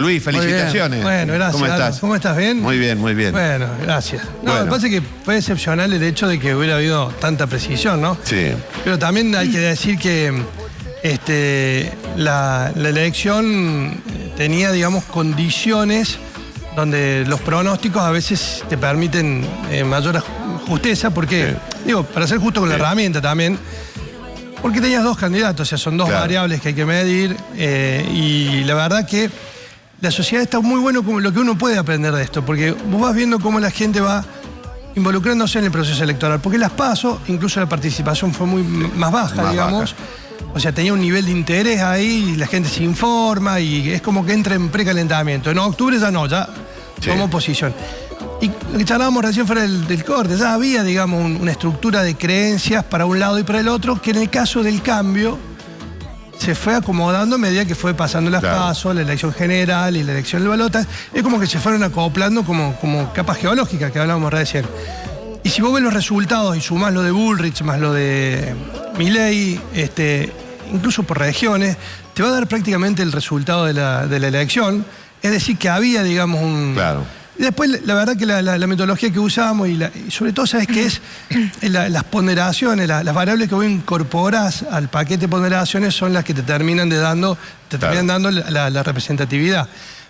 Luis, felicitaciones. Bueno, gracias. ¿Cómo estás? ¿Cómo estás? ¿Bien? Muy bien, muy bien. Bueno, gracias. No, Bueno. me parece que fue excepcional el hecho de que hubiera habido tanta precisión, ¿no? Sí. Pero también hay que decir que la elección tenía, digamos, condiciones donde los pronósticos a veces te permiten mayor justeza, porque, digo, para ser justo con la herramienta también, porque tenías dos candidatos, o sea, son dos variables que hay que medir, y la verdad que la sociedad está muy bueno como lo que uno puede aprender de esto, porque vos vas viendo cómo la gente va involucrándose en el proceso electoral, porque las PASO, incluso la participación fue muy más baja, digamos. O sea, tenía un nivel de interés ahí, y la gente se informa y es como que entra en precalentamiento. En octubre ya no, ya tomó posición. Y lo que charlábamos recién fuera del corte, ya había, digamos, una estructura de creencias para un lado y para el otro, que en el caso del cambio se fue acomodando a medida que fue pasando las PASO, la elección general y la elección del balotaje. Es como que se fueron acoplando como capas geológicas que hablábamos recién. Y si vos ves los resultados y sumás lo de Bullrich más lo de Milei, incluso por regiones, te va a dar prácticamente el resultado de la elección. Es decir, que había, digamos, un... Y después, la verdad que la metodología que usamos y sobre todo, ¿sabes qué es? Las ponderaciones, las variables que vos incorporás al paquete de ponderaciones son las que te terminan dando la representatividad.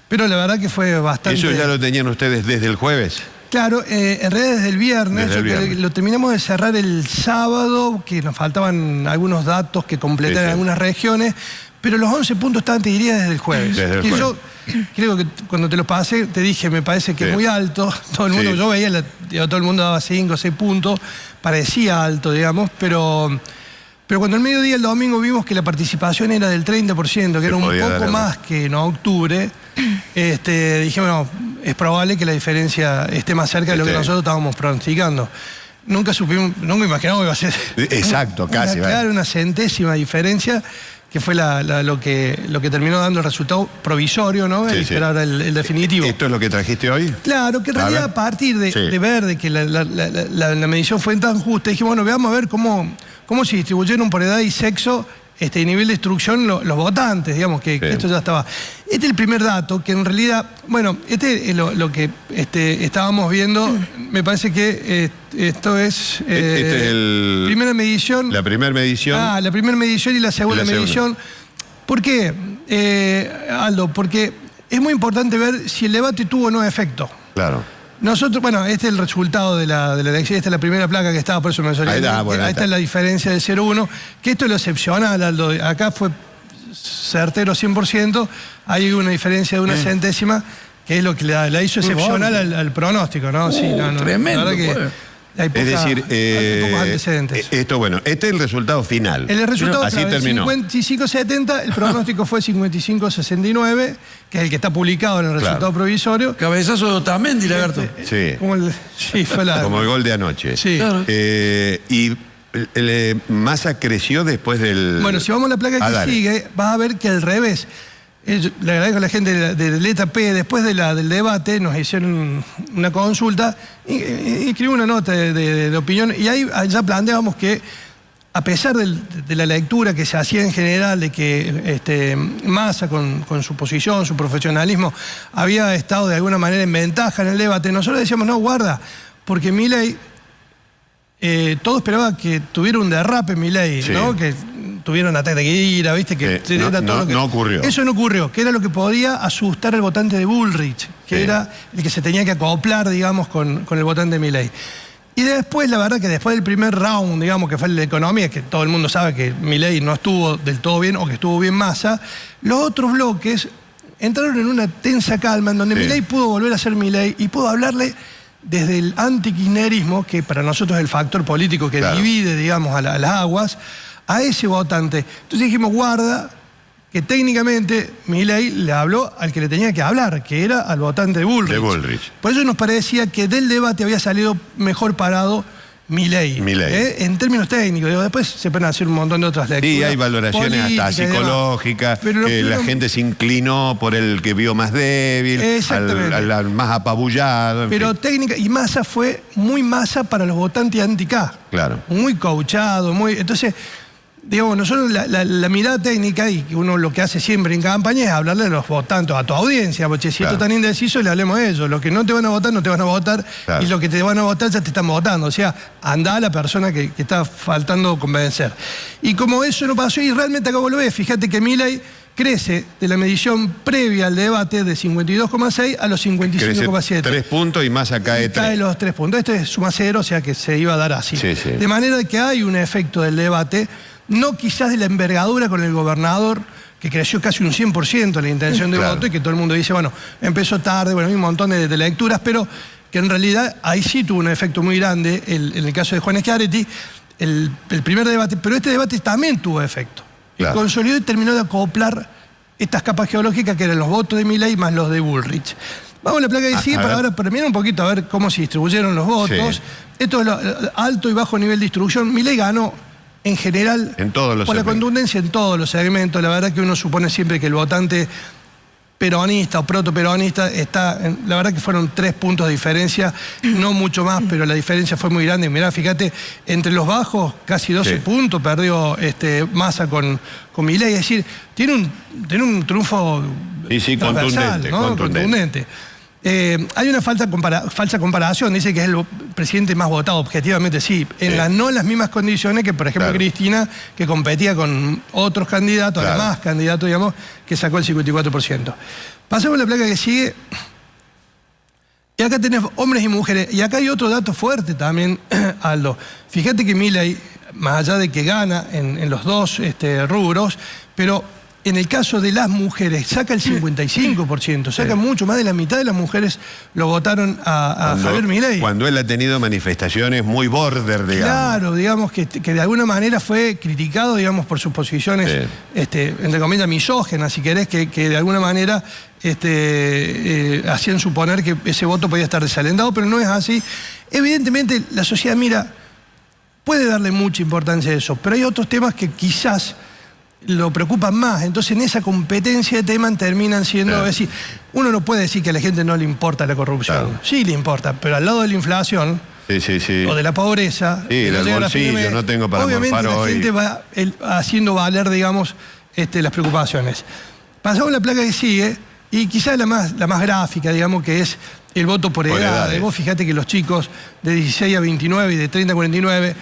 Pero la verdad que fue bastante... ¿Eso ya lo tenían ustedes desde el jueves? Claro, en realidad desde el viernes. Lo terminamos de cerrar el sábado, que nos faltaban algunos datos que completar en algunas regiones, pero los 11 puntos estaban, te diría, desde el jueves. Yo creo que cuando te los pasé, te dije, me parece que es muy alto. Todo el mundo, yo veía, todo el mundo daba 5 o 6 puntos, parecía alto, digamos, pero cuando el mediodía, el domingo, vimos que la participación era del 30%, que era un poco más que en octubre, dije, bueno, es probable que la diferencia esté más cerca de lo que nosotros estábamos pronosticando. Nunca imaginamos que iba a ser... Exacto, casi. Una centésima diferencia, que fue lo que terminó dando el resultado provisorio, ¿no? Esperar el definitivo. ¿Esto es lo que trajiste hoy? Claro, que en realidad a partir de ver de que la medición fue tan justa, dije, bueno, veamos a ver cómo se distribuyeron por edad y sexo y nivel de instrucción los votantes, digamos, que esto ya estaba. Este es el primer dato, que en realidad, bueno, es lo que estábamos viendo, me parece que esto es... primera medición. La primera medición. La primera medición y la segunda medición. ¿Por qué, Aldo? Porque es muy importante ver si el debate tuvo o no efecto. Claro. Nosotros, bueno, este es el resultado de la elección, esta es la primera placa que estaba, por eso me solía. Ahí está la diferencia de 0,1, que esto es lo excepcional, Aldo. Acá fue certero 100%, hay una diferencia de una centésima, que es lo que la hizo excepcional al pronóstico, ¿no? Sí, tremendo. La verdad que hay pocos antecedentes. Esto, bueno, este es el resultado final. El resultado así terminó. 55-70, el pronóstico fue 55-69, que es el que está publicado en el resultado provisorio. Cabezazo de Otamendi, Lagarto. Como el gol de anoche. Sí. Claro. Y Massa creció después del... Bueno, si vamos a la placa que sigue, vas a ver que al revés. Le agradezco a la gente de Letra P, después del debate nos hicieron una consulta y escribí una nota de opinión, y ahí ya planteábamos que a pesar de la lectura que se hacía en general de que Massa con su posición, su profesionalismo, había estado de alguna manera en ventaja en el debate, nosotros decíamos, no, guarda, porque Milei, todo esperaba que tuviera un derrape Milei, ¿no? Que tuvieron ataque de ira, ¿viste? Que no ocurrió. Eso no ocurrió, que era lo que podía asustar al votante de Bullrich, que era el que se tenía que acoplar, digamos, con el votante de Milei. Y después, la verdad que después del primer round, digamos, que fue el de economía, que todo el mundo sabe que Milei no estuvo del todo bien o que estuvo bien Massa, los otros bloques entraron en una tensa calma en donde Milei pudo volver a ser Milei y pudo hablarle desde el antikirchnerismo, que para nosotros es el factor político que divide, digamos, a las aguas, a ese votante. Entonces dijimos, guarda, que técnicamente Milei le habló al que le tenía que hablar, que era al votante de Bullrich. Por eso nos parecía que del debate había salido mejor parado Milei. En términos técnicos, después se pueden hacer un montón de otras lecturas. Sí, hay valoraciones hasta psicológicas, que la gente se inclinó por el que vio más débil, al más apabullado. Pero técnica, y Massa fue muy Massa para los votantes anti-K. Claro. Muy coachado, entonces, digamos, nosotros la mirada técnica, y uno lo que hace siempre en campaña es hablarle a los votantes, a tu audiencia, porque si esto es tan indeciso, le hablemos a ellos. Los que no te van a votar, no te van a votar, y los que te van a votar ya te están votando. O sea, anda a la persona que está faltando convencer. Y como eso no pasó, y realmente acá vos lo ves, fíjate que Milei crece de la medición previa al debate de 52,6 a los 55,7. 3 puntos y Massa cae 3. Cae los 3 puntos. Este es suma 0, o sea que se iba a dar así. Sí, sí. De manera que hay un efecto del debate, no quizás de la envergadura con el gobernador, que creció casi un 100% la intención de voto, y que todo el mundo dice, bueno, empezó tarde, bueno, hay un montón de lecturas, pero que en realidad ahí sí tuvo un efecto muy grande, en el caso de Juan Schiaretti, el primer debate, pero este debate también tuvo efecto. Claro. Y consolidó y terminó de acoplar estas capas geológicas que eran los votos de Milei más los de Bullrich. Vamos a la placa de sí para ahora mirar un poquito a ver cómo se distribuyeron los votos. Sí. Esto es lo alto y bajo nivel de distribución. Milei ganó en general en todos los por la contundencia en todos los segmentos. La verdad que uno supone siempre que el votante peronista o protoperonista está, la verdad que fueron 3 puntos de diferencia, no mucho más, pero la diferencia fue muy grande. Mirá, fíjate, entre los bajos casi 12 puntos perdió Massa con Milei, es decir, tiene un triunfo contundente, ¿no? Contundente. Hay una falsa comparación, dice que es el presidente más votado, objetivamente sí, no en las mismas condiciones que, por ejemplo, Cristina, que competía con otros candidatos, además candidatos, digamos, que sacó el 54%. Pasamos a la placa que sigue, y acá tenés hombres y mujeres, y acá hay otro dato fuerte también, Aldo. Fíjate que Milei, más allá de que gana en los dos rubros, pero en el caso de las mujeres, saca el 55%, saca mucho más de la mitad de las mujeres lo votaron a Javier Milei. Cuando él ha tenido manifestaciones muy border, digamos. Claro, digamos que de alguna manera fue criticado, digamos, por sus posiciones, entre comillas, misógenas, si querés, que de alguna manera hacían suponer que ese voto podía estar desalentado, pero no es así. Evidentemente, la sociedad, puede darle mucha importancia a eso, pero hay otros temas que quizás lo preocupan más. Entonces, en esa competencia de temas terminan siendo... Es decir, uno no puede decir que a la gente no le importa la corrupción. Sí le importa, pero al lado de la inflación o de la pobreza... del bolsillo, no tengo para obviamente la gente va haciendo valer, digamos, las preocupaciones. Pasamos a la placa que sigue, y quizás la más gráfica, digamos, que es el voto por edad. Vos fijate que los chicos de 16 a 29 y de 30 a 49...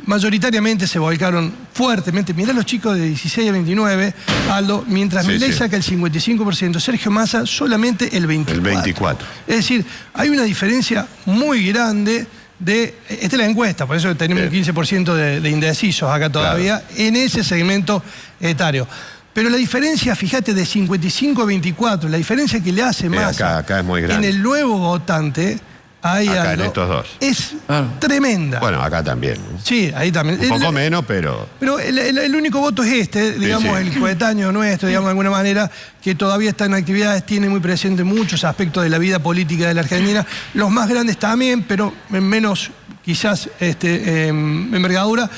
mayoritariamente se volcaron fuertemente. Mirá los chicos de 16 a 29, Aldo, mientras Milei saca el 55%, Sergio Massa solamente el 24%. El 24%. Es decir, hay una diferencia muy grande esta es la encuesta, por eso tenemos un 15% de indecisos acá todavía, en ese segmento etario. Pero la diferencia, fíjate, de 55 a 24, la diferencia que le hace Massa acá es muy grande. En el nuevo votante... acá en estos dos. Es tremenda. Bueno, acá también. Sí, ahí también. Un poco menos, pero... Pero el único voto es digamos, el coetáneo nuestro, digamos, de alguna manera, que todavía está en actividades, tiene muy presente muchos aspectos de la vida política de la Argentina. Los más grandes también, pero en menos, quizás, envergadura.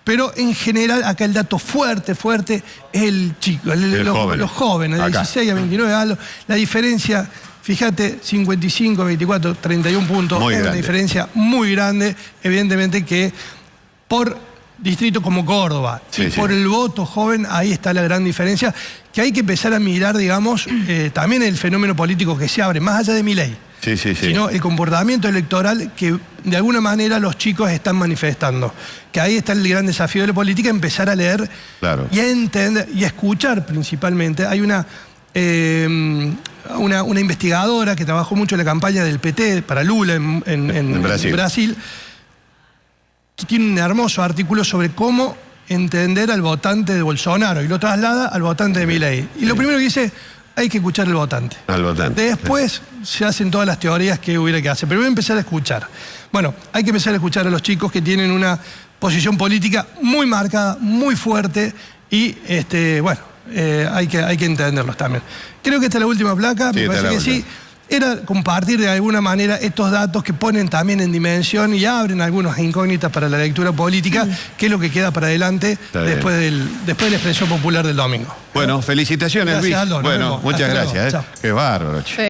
Pero en general, acá el dato fuerte es el chico, los jóvenes, de 16 a 29 la diferencia... Fíjate, 55, 24, 31 puntos, es una diferencia muy grande, evidentemente que por distrito como Córdoba, por el voto joven, ahí está la gran diferencia, que hay que empezar a mirar, digamos, también el fenómeno político que se abre, más allá de Milei, sino el comportamiento electoral que de alguna manera los chicos están manifestando. Que ahí está el gran desafío de la política, empezar a leer y a entender y a escuchar principalmente. Hay una investigadora que trabajó mucho en la campaña del PT para Lula en Brasil, que tiene un hermoso artículo sobre cómo entender al votante de Bolsonaro y lo traslada al votante de Milei. Y lo primero que dice, hay que escuchar al votante. Después se hacen todas las teorías que hubiera que hacer, pero voy a empezar a escuchar. Bueno, hay que empezar a escuchar a los chicos que tienen una posición política muy marcada, muy fuerte y, hay que entenderlos también. Creo que esta es la última placa, me parece que sí. Era compartir de alguna manera estos datos que ponen también en dimensión y abren algunas incógnitas para la lectura política, que es lo que queda para adelante después de la expresión popular del domingo. Bueno, felicitaciones, Luis. Aldo, bueno, muchas gracias. Qué bárbaro.